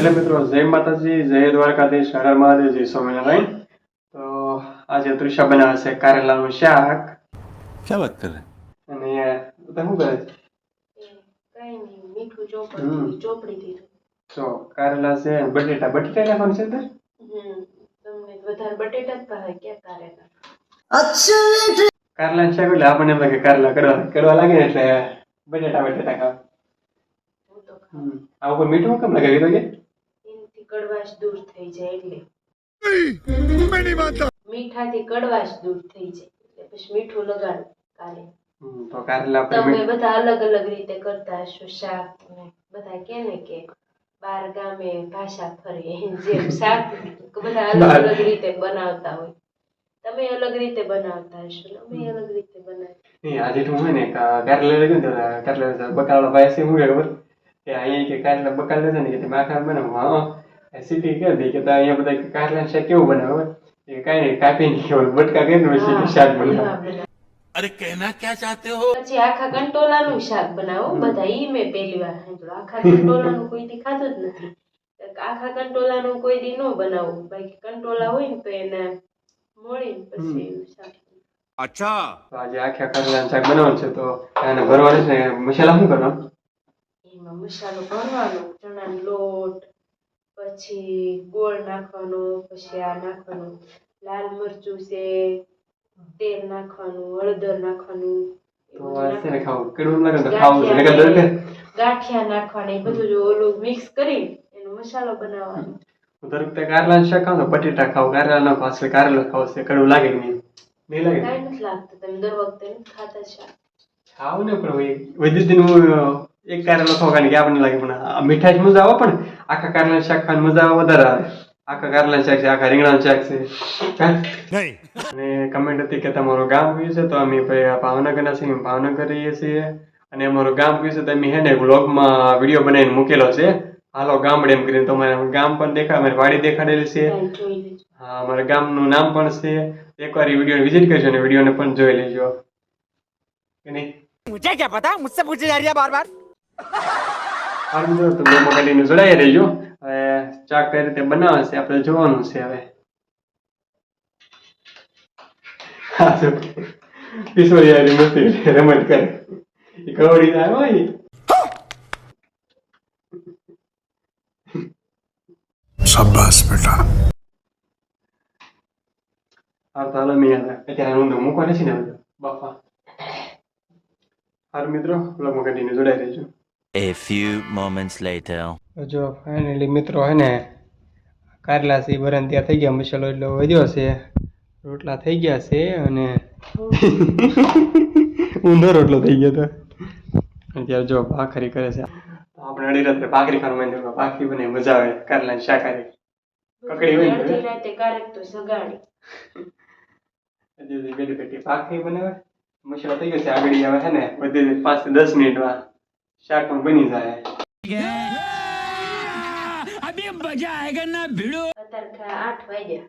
Hello મિત્રો, જય માતાજી, જય દ્વારકાધીશ, હર હર મહાદેવ, જય સ્વામિનારાયણ। તો આજે તૃષા બનાવે છે કારેલાનું શાક। क्या बात कर रहे અને બધા શું કરે છે? કઈ નહીં, મીઠું ચોપડી દીધું। તો કારેલા છે, બટેટા નાખવાનું છે અંદર? તમને વધારે બટેટા જ ભાવે કે કારેલા? કારેલાનું શાક એટલે આપણને એમ લાગે કારેલા કડવા લાગે ને એટલે બટેટા ખાવ। હું તો ખાઉં। આ ઉપર મીઠું કેમ લગાવી દો કે? એનાથી કડવાશ દૂર થઈ જાય એટલે મીઠાથી કડવાશ દૂર થઈ જાય એટલે પછી મીઠું લગાડું કાલે। તો કારેલા તમે બધા અલગ અલગ રીતે કરતા હશો શાક ને બધા કે ને કે બાર ગામે ભાષા ફરે જેમ શાક બધા અલગ અલગ રીતે બનાવતા હોય, તમે અલગ રીતે બનાવતા હશો, અમે અલગ રીતે બનાવીએ। નહીં, આજે હું હોય ને કારેલા લઈ ગયો ને કારેલા બકાલા ભાઈ છે, હું ખબર કે અહીંયા કે કારેલા બકાલા છે ને કે તમે આખા બનાવો। હા, સિટી કે દે કે અહીંયા બધા કારેલા શાક કેવું બનાવે એ કાંઈ નહીં, કાપીને કેવું બટકા કરીને પછી શાક બનાવે। अरे कहना क्या चाहते हो? પછી આખા કંટોલાનું શાક બનાવો બધા, ઈ મેં પહેલી વાર સાંભળ્યું। આખા કંટોલાનું કોઈ દી ખાધું જ નથી, આખા કંટોલાનું કોઈ દી ન બનાવું, બાકી કંટોલા હોય ને તો એને મોળીને પછી શાક। अच्छा, તો આજે આખા કારેલાનું શાક બનાવવાનું છે તો એને ભરવાનું છે ને મસાલા શું કરવાનો? એમાં મસાલો ભરવાનો, ચણાનો લોટ, પછી ગોળ નાખવાનો, પછી આ નાખવાનું લાલ મરચું છે, તેલ નાખવાનું, હળદર નાખવાનું, તો આ છે ને ખાવું કેવું લાગે તો ખાવું છે નકર ડર કે ગાંઠિયા નાખવાના, એ બધું જો ઓલું મિક્સ કરી એનો મસાલો બનાવવાનો। દર વખતે કારેલાનું શાક ખાવ તો બટેટા ખાવ, કારેલા ન ખાવ, કારેલા ખાવ છે કડવું લાગે કે નહીં? નહીં લાગે? કાંઈ નથી લાગતું, તમે દર વખતે નથી ખાતા શાક? ખાવ ને પણ વધી દિન હું એક કારેલો ખાવ કારણ કે આપણને લાગે પણ આ મીઠાઈ મજા આવે, પણ આખા કારેલાનું શાક ખાવાની મજા વધારે આવે। આખા કારેલાનું શાક છે, આખા રીંગણાનું શાક છે। नहीं અને કમેન્ટ હતી કે તમારું ગામ કયું છે, તો અમે ભાઈ ભાવનગરના છીએ, ભાવનગર રહીએ છીએ। અને અમારું ગામ કયું છે તો અમે હે ને વ્લોગમાં વિડીયો બનાવીને મૂકેલો છે, હાલો ગામડે એમ કરીને, તમારે ગામ પણ દેખાય, અમારી વાડી દેખાડેલી છે। જોઈ લેજો। હા, અમારા ગામનું નામ પણ છે, એકવાર એ વિડીયો વિઝિટ કરજો અને વિડીયોને પણ જોઈ લેજો કે નહીં? मुझे क्या पता, मुझसे पूछे जा रही है बार बार। હાલ મિત્રો, તો બ્લોગમાં કન્ટિન્યુ જોડાઈ રહેજો। હવે શાક કઈ રીતે બનાવે છે આપણે જોવાનું છે। હવે હા જો કિશોરી મસ્તી રમત કરે, એ કવડી જાય હોય। शाबाश बेटा। હા તો હાલો મેં અત્યારે ઊંધો મૂકવા નથી ને બધું બાપા। હાલ મિત્રો, બ્લોગમાં કન્ટિન્યુ જોડાઈ રહેજો। A few moments later. જો ફાઇનલી મિત્રો હે ને કારેલા સી બરાન ત્યાં થઈ ગયા, મસાલો એટલો વધ્યો છે, રોટલા થઈ ગયા છે અને ઊંધો રોટલો થઈ ગયો તો અત્યારે જો ભાખરી કરે છે। આપણે અડી રાત્રે ભાખરી ખાવાનું, ભાખરી બને મજા આવે, કારેલાની શાકાહારી કકડી હોય ને અડધી રાતે ક્યારેક તો સગાડી બેટી બેટી ભાખરી બનાવે, મસાલો થઈ ગયો છે, આગળ આવે છે ને બધી 5 થી 10 મિનિટમાં શાક પણ બની જાય। अभी मजा आएगा ना भिड़ो। અત્યારે 8 વાગ્યા,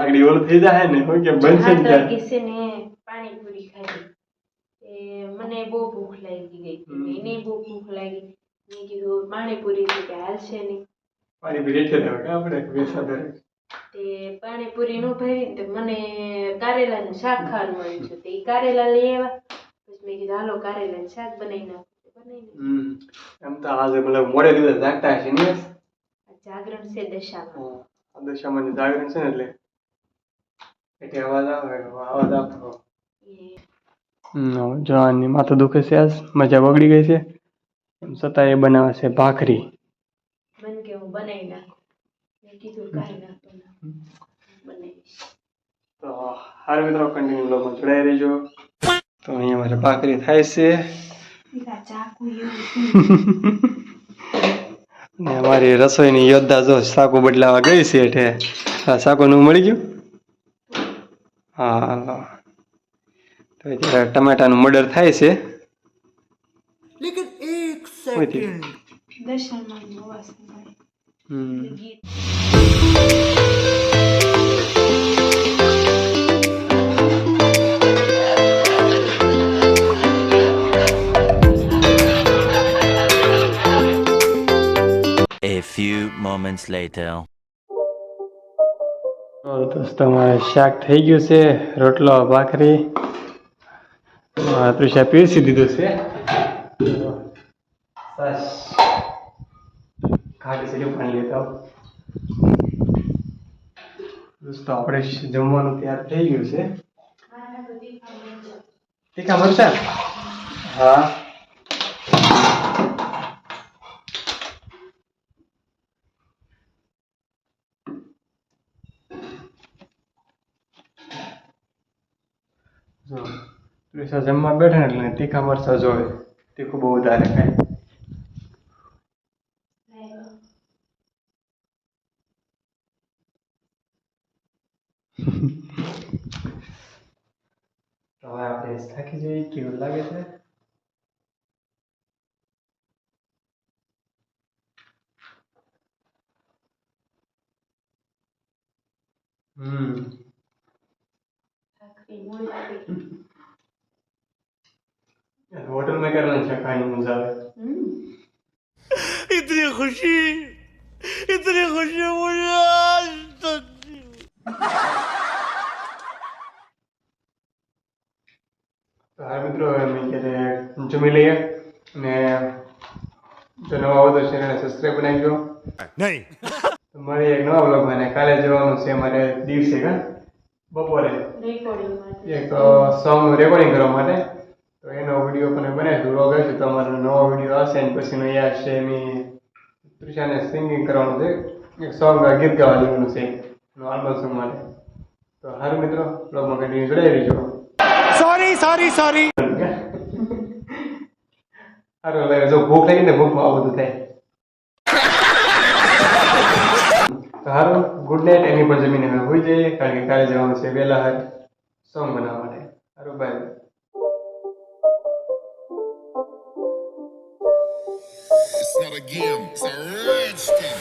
આગળ ઓલું થઈ જાય ને શું કે બનશે ને ત્યારે કિસે ને પાણીપુરી ખાધી, મને બહુ ભૂખ લાગી ગઈ હતી, એને બહુ ભૂખ લાગી, મેં કીધું પાણીપુરી થી કે હાલશે નહીં, પાણી પી રેઠે દેવા કે આપણે વેસાદર તે પાણીપુરી નો ભાઈ તો મને કારેલાનું શાક ખાવાનું મળ્યું છે, તે કારેલા લઈ આવ્યા, પછી મેં કીધું હાલો કારેલાનું શાક બનાવી નાખું, એમ તો આજે મતલબ મોડે દિવસ જાગતા હશે ને? જાગરણ છે દશામાં, દશામાં જાગરણ છે ને એટલે અવાજ આવતો જો આની માથું દુખે છે, આજ મજા બગડી ગઈ છે, એમ છતાં એ બનાવે છે ભાખરી। મને કે હું બનાવી નાખું, મેં કીધું કાંઈ નાખો બનાવીશ। તો હાર મિત્રો, કન્ટિન્યુ બ્લોગમાં જોડાઈ રહેજો। તો અહીંયા મારે ભાખરી થાય છે અને અમારી રસોઈની યોદ્ધા જો સાકુ બદલાવા ગઈ છે એટલે સાકુનું મળી ગયું। હા, તો અત્યારે ટમાટાનું મર્ડર થાય છે। लेकिन एक सेकंड દશામાં અવાજ સંભળાય। ગીત few moments later. તો દોસ્તો મારે શાક થઈ ગયું છે, રોટલો ભાખરી તૃષા પીરસી દીધું છે. બસ ખાટી સીધું પાણી લેતા આવો. દોસ્તો આપણે જમવાનું તૈયાર થઈ ગયું છે. તીખા મરચા? હા. જો તૃષા જમવા બેઠા ને એટલે તીખા મરચા જોવે, તીખું બહુ વધારે ખાય. તો હવે આપણે થાકી જઈએ, કેવું લાગે છે? होटल में कर लंच खाने में मजा आवे. इतनी खुशी मुझे आज तक તો હા મિત્રો, અમે ક્યારે જમી લઈએ અને જો નવા આવો તો ચેનલને સબસ્ક્રાઈબ બનાવજો. नहीं. મારી એક નવા બ્લોગમાં ને કાલે જવાનું છે મારે દિવસે બપોરે એક સોંગનું રેકોર્ડિંગ કરવા માટે. તો એનો વિડીયો પણ બનાવીશું, વ્લોગ આવશે. તો અમારો નવો વિડીયો આવશે અને પછીનો એ આવશે. એની તૃષાને સિંગિંગ કરવાનું છે, એક સોંગ ગીત ગાવા દેવાનું છે એનું આલ્બમ સોંગ માટે. તો સારું મિત્રો, બ્લોગમાં કન્ટિન્યુ જોડાઈ રહીજો. सॉरी સારું લાગે. જો ભૂખ લાગી ને ભૂખમાં આવું બધું થાય. તો સારું, ગુડ નાઇટ. એની પણ જમીને હવે હોઈ જઈએ, કારણ કે કાલે જવાનું છે વહેલા સોંગ બનાવવા માટે. સારું, by. It's not a game, it's a rich thing.